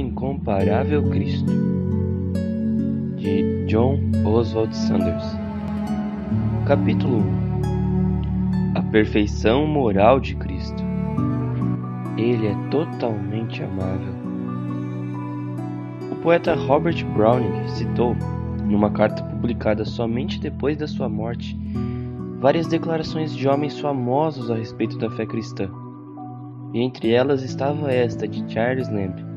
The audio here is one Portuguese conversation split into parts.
Incomparável Cristo, de John Oswald Sanders. Capítulo 1. A perfeição moral de Cristo. Ele é totalmente amável. O poeta Robert Browning citou, numa carta publicada somente depois da sua morte, várias declarações de homens famosos a respeito da fé cristã, e entre elas estava esta de Charles Lamb.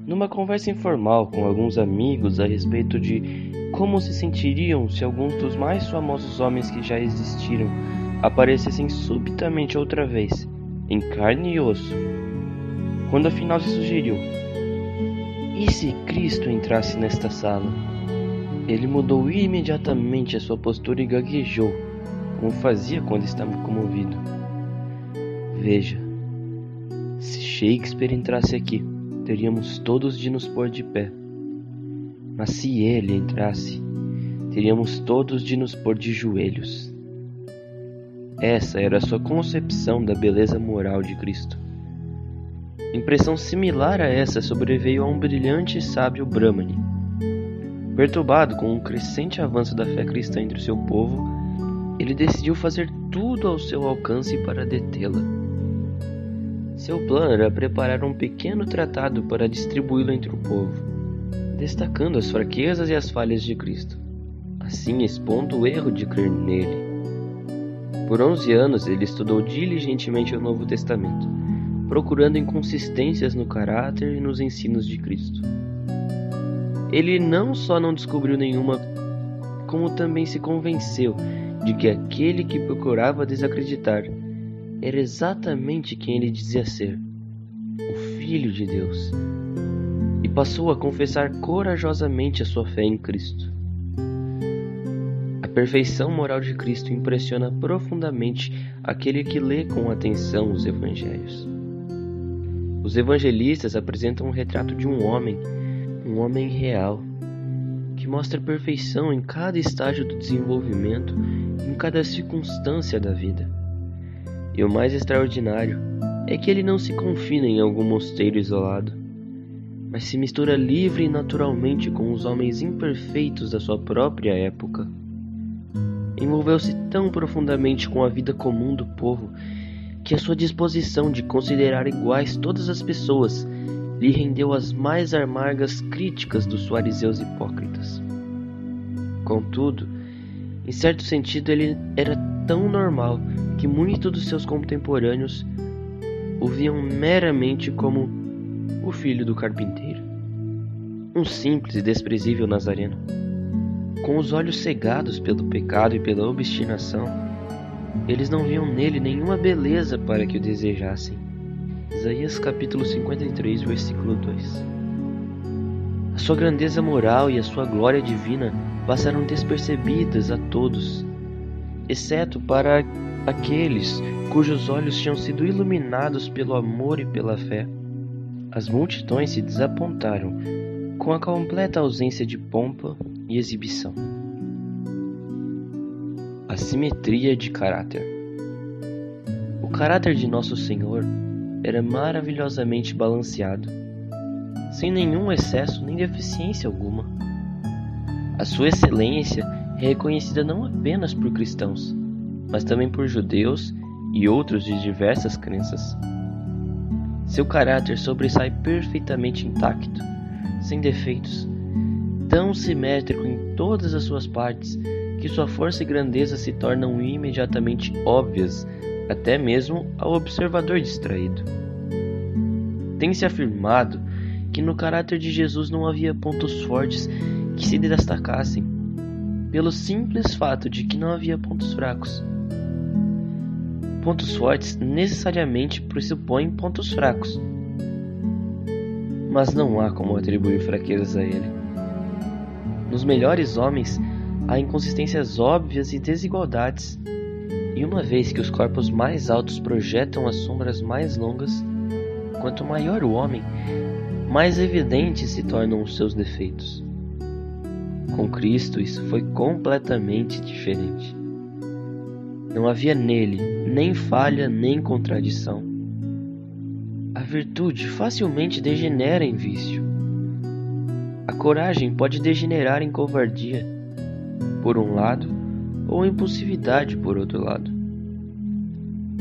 Numa conversa informal com alguns amigos a respeito de como se sentiriam se alguns dos mais famosos homens que já existiram aparecessem subitamente outra vez, em carne e osso, quando afinal se sugeriu: e se Cristo entrasse nesta sala? Ele mudou imediatamente a sua postura e gaguejou, como fazia quando estava comovido. Veja, se Shakespeare entrasse aqui, teríamos todos de nos pôr de pé. Mas se ele entrasse, teríamos todos de nos pôr de joelhos. Essa era a sua concepção da beleza moral de Cristo. Impressão similar a essa sobreveio a um brilhante e sábio Brahmane. Perturbado com um crescente avanço da fé cristã entre o seu povo, ele decidiu fazer tudo ao seu alcance para detê-la. Seu plano era preparar um pequeno tratado para distribuí-lo entre o povo, destacando as fraquezas e as falhas de Cristo, assim expondo o erro de crer nele. Por 11 anos ele estudou diligentemente o Novo Testamento, procurando inconsistências no caráter e nos ensinos de Cristo. Ele não só não descobriu nenhuma, como também se convenceu de que aquele que procurava desacreditar era exatamente quem ele dizia ser, o Filho de Deus, e passou a confessar corajosamente a sua fé em Cristo. A perfeição moral de Cristo impressiona profundamente aquele que lê com atenção os evangelhos. Os evangelistas apresentam um retrato de um homem real, que mostra perfeição em cada estágio do desenvolvimento, em cada circunstância da vida. E o mais extraordinário é que ele não se confina em algum mosteiro isolado, mas se mistura livre e naturalmente com os homens imperfeitos da sua própria época. Envolveu-se tão profundamente com a vida comum do povo que a sua disposição de considerar iguais todas as pessoas lhe rendeu as mais amargas críticas dos fariseus hipócritas. Contudo, em certo sentido ele era tão normal que muitos dos seus contemporâneos o viam meramente como o filho do carpinteiro, um simples e desprezível nazareno. Com os olhos cegados pelo pecado e pela obstinação, eles não viam nele nenhuma beleza para que o desejassem. Isaías capítulo 53, versículo 2. A sua grandeza moral e a sua glória divina passaram despercebidas a todos, exceto para aqueles cujos olhos tinham sido iluminados pelo amor e pela fé. As multidões se desapontaram com a completa ausência de pompa e exibição. A simetria de caráter. O caráter de Nosso Senhor era maravilhosamente balanceado, sem nenhum excesso nem deficiência alguma. A sua excelência é reconhecida não apenas por cristãos, mas também por judeus e outros de diversas crenças. Seu caráter sobressai perfeitamente intacto, sem defeitos, tão simétrico em todas as suas partes que sua força e grandeza se tornam imediatamente óbvias até mesmo ao observador distraído. Tem-se afirmado que no caráter de Jesus não havia pontos fortes que se destacassem, pelo simples fato de que não havia pontos fracos. Pontos fortes necessariamente pressupõem pontos fracos, mas não há como atribuir fraquezas a ele. Nos melhores homens há inconsistências óbvias e desigualdades, e uma vez que os corpos mais altos projetam as sombras mais longas, quanto maior o homem, mais evidentes se tornam os seus defeitos. Com Cristo isso foi completamente diferente. Não havia nele nem falha nem contradição. virtude facilmente degenera em vício. A coragem pode degenerar em covardia, por um lado, ou impulsividade, por outro lado.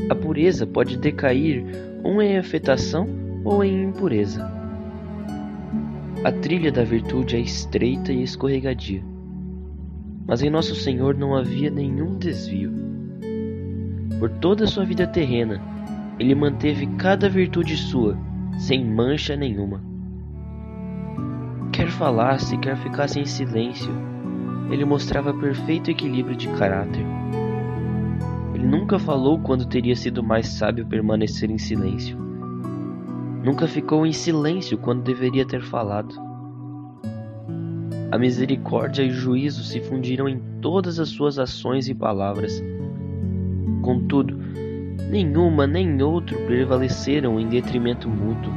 A pureza pode decair ou em afetação ou em impureza. A trilha da virtude é estreita e escorregadia, mas em Nosso Senhor não havia nenhum desvio. Por toda a sua vida terrena, Ele manteve cada virtude sua, sem mancha nenhuma. Quer falasse, quer ficasse em silêncio, Ele mostrava perfeito equilíbrio de caráter. Ele nunca falou quando teria sido mais sábio permanecer em silêncio. Nunca ficou em silêncio quando deveria ter falado. A misericórdia e o juízo se fundiram em todas as suas ações e palavras. Contudo, nenhuma nem outro prevaleceram em detrimento mútuo.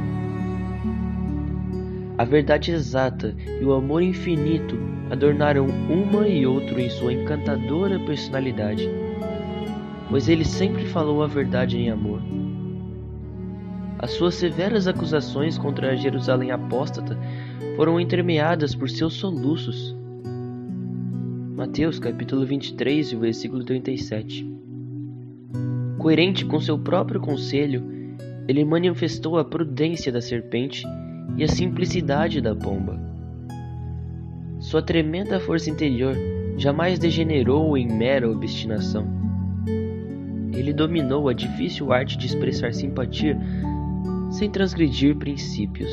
A verdade exata e o amor infinito adornaram uma e outro em sua encantadora personalidade, pois ele sempre falou a verdade em amor. As suas severas acusações contra a Jerusalém apóstata foram entremeadas por seus soluços. Mateus capítulo 23, versículo 37. Coerente com seu próprio conselho, ele manifestou a prudência da serpente e a simplicidade da pomba. Sua tremenda força interior jamais degenerou em mera obstinação. Ele dominou a difícil arte de expressar simpatia sem transgredir princípios.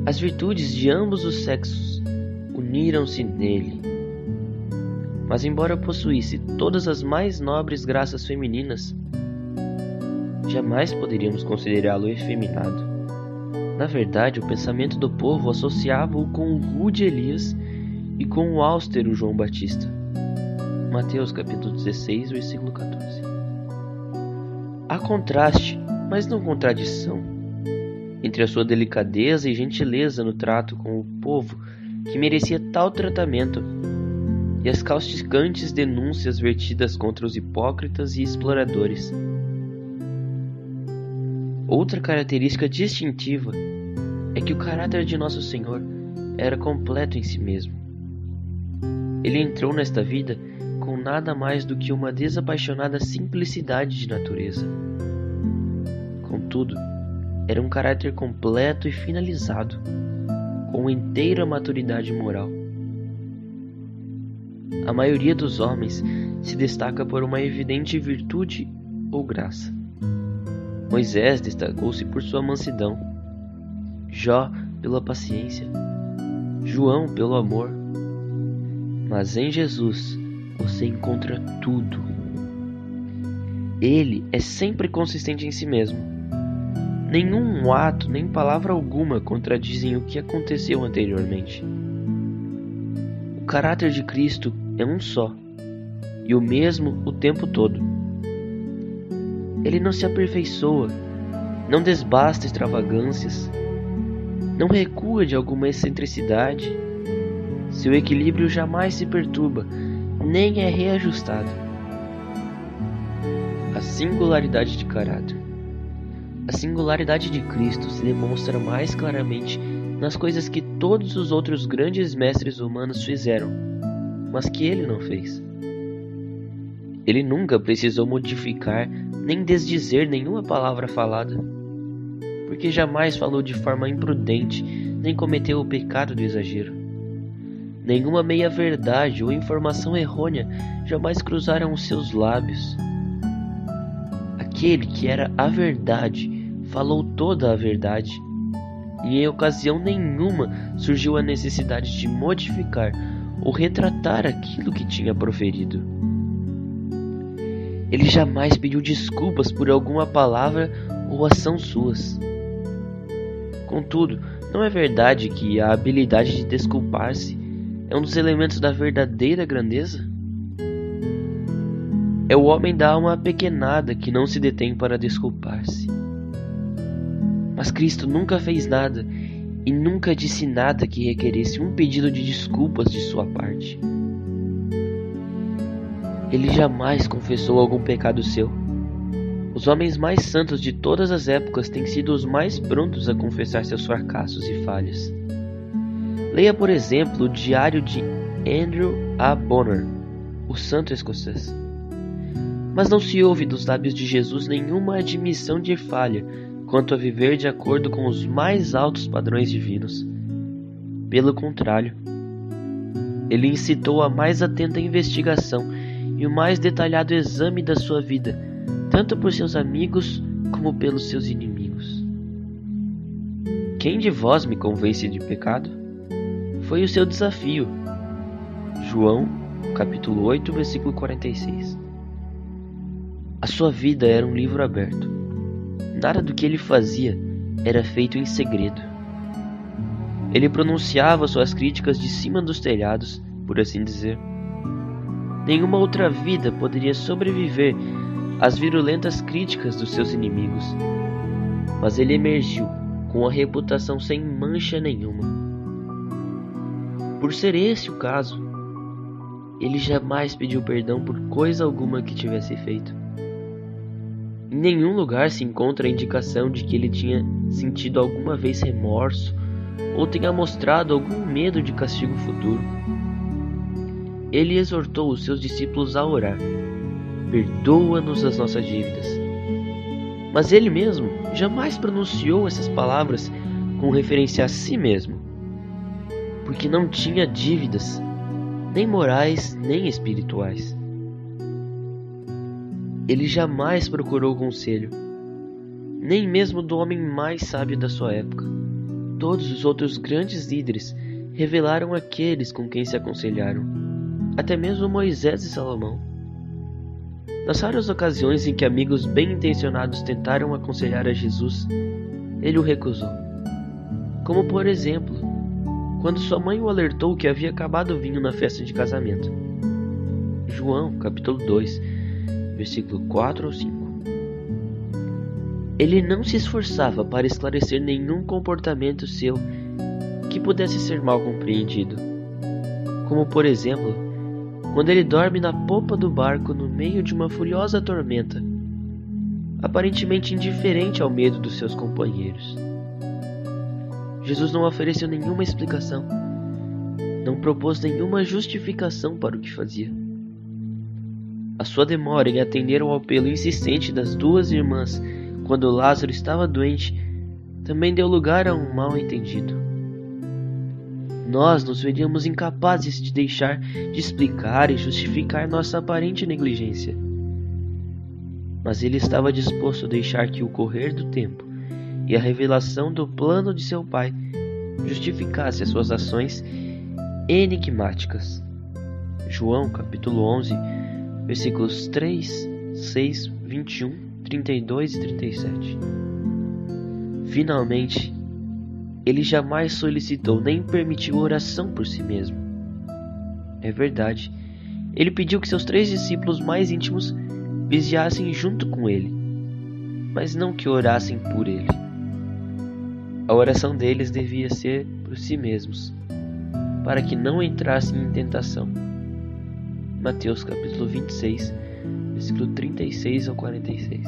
As virtudes de ambos os sexos uniram-se nele. Mas embora possuísse todas as mais nobres graças femininas, jamais poderíamos considerá-lo efeminado. Na verdade, o pensamento do povo associava-o com o rude Elias e com o austero João Batista. Mateus capítulo 16, versículo 14. Há contraste, mas não contradição, entre a sua delicadeza e gentileza no trato com o povo que merecia tal tratamento e as causticantes denúncias vertidas contra os hipócritas e exploradores. Outra característica distintiva é que o caráter de Nosso Senhor era completo em si mesmo. Ele entrou nesta vida com nada mais do que uma desapaixonada simplicidade de natureza. Contudo, era um caráter completo e finalizado, com inteira maturidade moral. A maioria dos homens se destaca por uma evidente virtude ou graça. Moisés destacou-se por sua mansidão, Jó pela paciência, João pelo amor. Mas em Jesus você encontra tudo. Ele é sempre consistente em si mesmo. Nenhum ato nem palavra alguma contradizem o que aconteceu anteriormente. O caráter de Cristo é um só, e o mesmo o tempo todo. Ele não se aperfeiçoa, não desbasta extravagâncias, não recua de alguma excentricidade. Seu equilíbrio jamais se perturba, nem é reajustado. A singularidade de caráter. A singularidade de Cristo se demonstra mais claramente nas coisas que todos os outros grandes mestres humanos fizeram, mas que ele não fez. Ele nunca precisou modificar nem desdizer nenhuma palavra falada, porque jamais falou de forma imprudente, nem cometeu o pecado do exagero. Nenhuma meia-verdade ou informação errônea jamais cruzaram os seus lábios. Aquele que era a verdade falou toda a verdade, e em ocasião nenhuma surgiu a necessidade de modificar ou retratar aquilo que tinha proferido. Ele jamais pediu desculpas por alguma palavra ou ação suas. Contudo, não é verdade que a habilidade de desculpar-se é um dos elementos da verdadeira grandeza? É o homem da alma apequenada que não se detém para desculpar-se. Mas Cristo nunca fez nada e nunca disse nada que requeresse um pedido de desculpas de sua parte. Ele jamais confessou algum pecado seu. Os homens mais santos de todas as épocas têm sido os mais prontos a confessar seus fracassos e falhas. Leia, por exemplo, o diário de Andrew A. Bonar, o santo escocês. Mas não se ouve dos lábios de Jesus nenhuma admissão de falha quanto a viver de acordo com os mais altos padrões divinos. Pelo contrário, ele incitou a mais atenta investigação e o mais detalhado exame da sua vida, tanto por seus amigos como pelos seus inimigos. Quem de vós me convence de pecado? Foi o seu desafio. João, capítulo 8, versículo 46. A sua vida era um livro aberto. Nada do que ele fazia era feito em segredo. Ele pronunciava suas críticas de cima dos telhados, por assim dizer. Nenhuma outra vida poderia sobreviver às virulentas críticas dos seus inimigos. Mas ele emergiu com a reputação sem mancha nenhuma. Por ser esse o caso, ele jamais pediu perdão por coisa alguma que tivesse feito. Em nenhum lugar se encontra a indicação de que ele tinha sentido alguma vez remorso ou tenha mostrado algum medo de castigo futuro. Ele exortou os seus discípulos a orar: perdoa-nos as nossas dívidas. Mas ele mesmo jamais pronunciou essas palavras com referência a si mesmo, porque não tinha dívidas, nem morais, nem espirituais. Ele jamais procurou conselho, nem mesmo do homem mais sábio da sua época. Todos os outros grandes líderes revelaram aqueles com quem se aconselharam, até mesmo Moisés e Salomão. Nas raras ocasiões em que amigos bem-intencionados tentaram aconselhar a Jesus, ele o recusou. Como, por exemplo, quando sua mãe o alertou que havia acabado o vinho na festa de casamento. João, capítulo 2, versículo 4 ao 5. Ele não se esforçava para esclarecer nenhum comportamento seu que pudesse ser mal compreendido. Como, por exemplo, quando ele dorme na popa do barco no meio de uma furiosa tormenta, aparentemente indiferente ao medo dos seus companheiros. Jesus não ofereceu nenhuma explicação, não propôs nenhuma justificação para o que fazia. A sua demora em atender ao apelo insistente das duas irmãs quando Lázaro estava doente também deu lugar a um mal-entendido. Nós nos veríamos incapazes de deixar de explicar e justificar nossa aparente negligência. Mas ele estava disposto a deixar que o correr do tempo e a revelação do plano de seu pai justificasse as suas ações enigmáticas. João, capítulo 11, versículos 3, 6, 21, 32 e 37. Finalmente, ele jamais solicitou nem permitiu oração por si mesmo. É verdade, ele pediu que seus 3 discípulos mais íntimos vigiassem junto com ele, mas não que orassem por ele. A oração deles devia ser por si mesmos, para que não entrassem em tentação. Mateus capítulo 26, versículo 36 ao 46.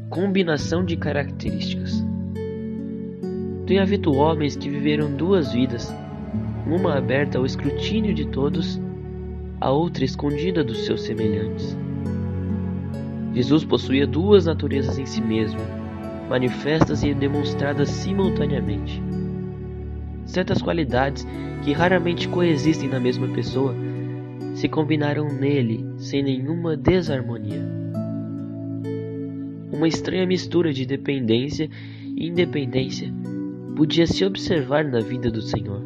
Combinação de características. Tem havido homens que viveram 2 vidas, uma aberta ao escrutínio de todos, a outra escondida dos seus semelhantes. Jesus possuía 2 naturezas em si mesmo, manifestas e demonstradas simultaneamente. Certas qualidades que raramente coexistem na mesma pessoa se combinaram nele sem nenhuma desarmonia. Uma estranha mistura de dependência e independência podia se observar na vida do Senhor.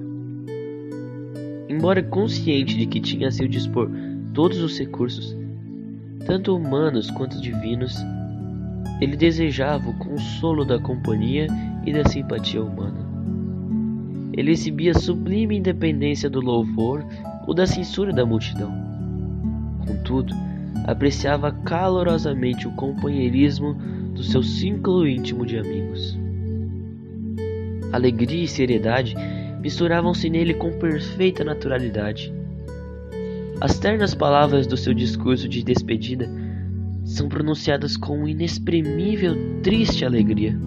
Embora consciente de que tinha a seu dispor todos os recursos, tanto humanos quanto divinos, ele desejava o consolo da companhia e da simpatia humana. Ele exibia sublime independência do louvor ou da censura da multidão. Contudo, apreciava calorosamente o companheirismo do seu círculo íntimo de amigos. Alegria e seriedade misturavam-se nele com perfeita naturalidade. As ternas palavras do seu discurso de despedida são pronunciadas com inexprimível, triste alegria.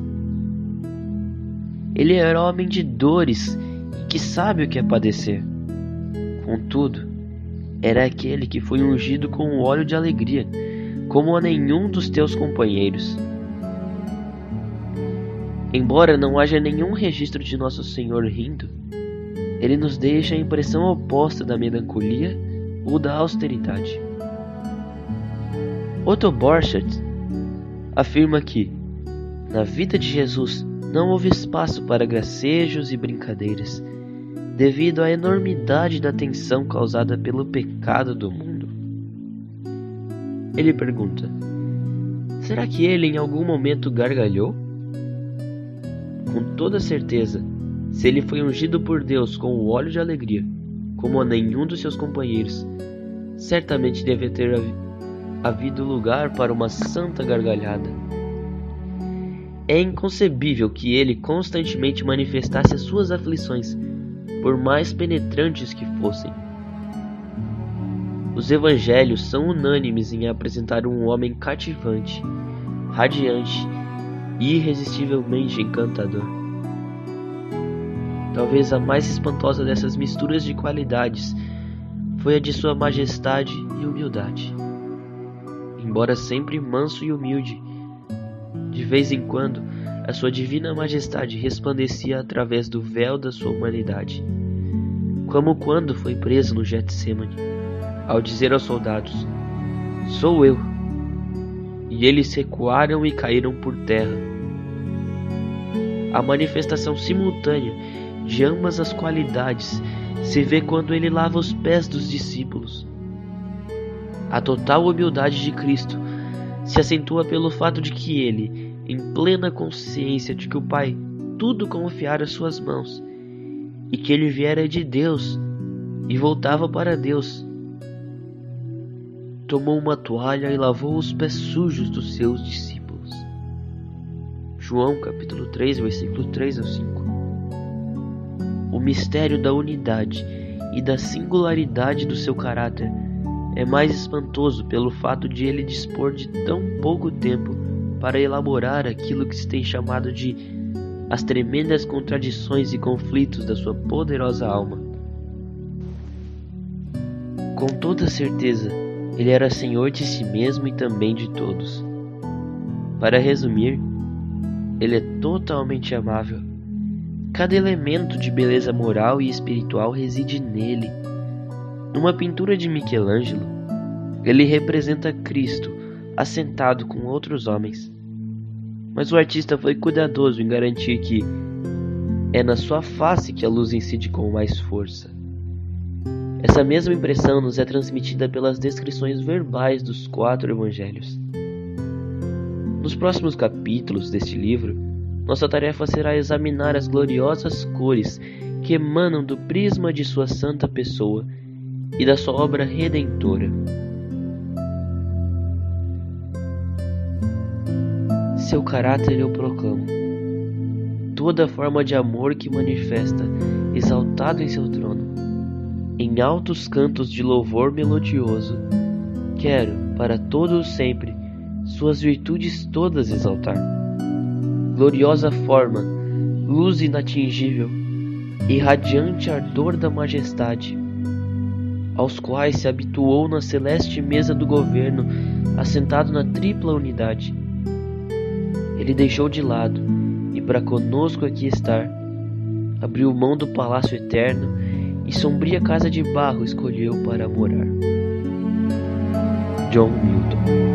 Ele era homem de dores e que sabe o que é padecer. Contudo, era aquele que foi ungido com o óleo de alegria, como a nenhum dos teus companheiros. Embora não haja nenhum registro de Nosso Senhor rindo, ele nos deixa a impressão oposta da melancolia ou da austeridade. Otto Borchardt afirma que, na vida de Jesus, não houve espaço para gracejos e brincadeiras, devido à enormidade da tensão causada pelo pecado do mundo. Ele pergunta: será que ele em algum momento gargalhou? Com toda certeza, se ele foi ungido por Deus com o óleo de alegria, como a nenhum dos seus companheiros, certamente deve ter havido lugar para uma santa gargalhada. É inconcebível que ele constantemente manifestasse as suas aflições, por mais penetrantes que fossem. Os evangelhos são unânimes em apresentar um homem cativante, radiante e irresistivelmente encantador. Talvez a mais espantosa dessas misturas de qualidades foi a de sua majestade e humildade. Embora sempre manso e humilde, de vez em quando a sua divina majestade resplandecia através do véu da sua humanidade, como quando foi preso no Getsemane, ao dizer aos soldados: "Sou eu", e eles recuaram e caíram por terra. A manifestação simultânea de ambas as qualidades se vê quando ele lava os pés dos discípulos. A total humildade de Cristo se acentua pelo fato de que ele, em plena consciência de que o Pai tudo confiara às suas mãos, e que ele viera de Deus e voltava para Deus, tomou uma toalha e lavou os pés sujos dos seus discípulos. João capítulo 3, versículo 3 ao 5. O mistério da unidade e da singularidade do seu caráter é mais espantoso pelo fato de ele dispor de tão pouco tempo para elaborar aquilo que se tem chamado de as tremendas contradições e conflitos da sua poderosa alma. Com toda certeza, ele era senhor de si mesmo e também de todos. Para resumir, ele é totalmente amável. Cada elemento de beleza moral e espiritual reside nele. Numa pintura de Michelangelo, ele representa Cristo assentado com outros homens. Mas o artista foi cuidadoso em garantir que é na sua face que a luz incide com mais força. Essa mesma impressão nos é transmitida pelas descrições verbais dos 4 evangelhos. Nos próximos capítulos deste livro, nossa tarefa será examinar as gloriosas cores que emanam do prisma de sua santa pessoa e da sua obra redentora. Seu caráter eu proclamo. Toda forma de amor que manifesta, exaltado em seu trono, em altos cantos de louvor melodioso, quero, para todo o sempre, suas virtudes todas exaltar. Gloriosa forma, luz inatingível, e radiante ardor da majestade, aos quais se habituou na celeste mesa do governo, assentado na tripla unidade. Ele deixou de lado, e para conosco aqui estar, abriu mão do palácio eterno e sombria casa de barro escolheu para morar. John Milton.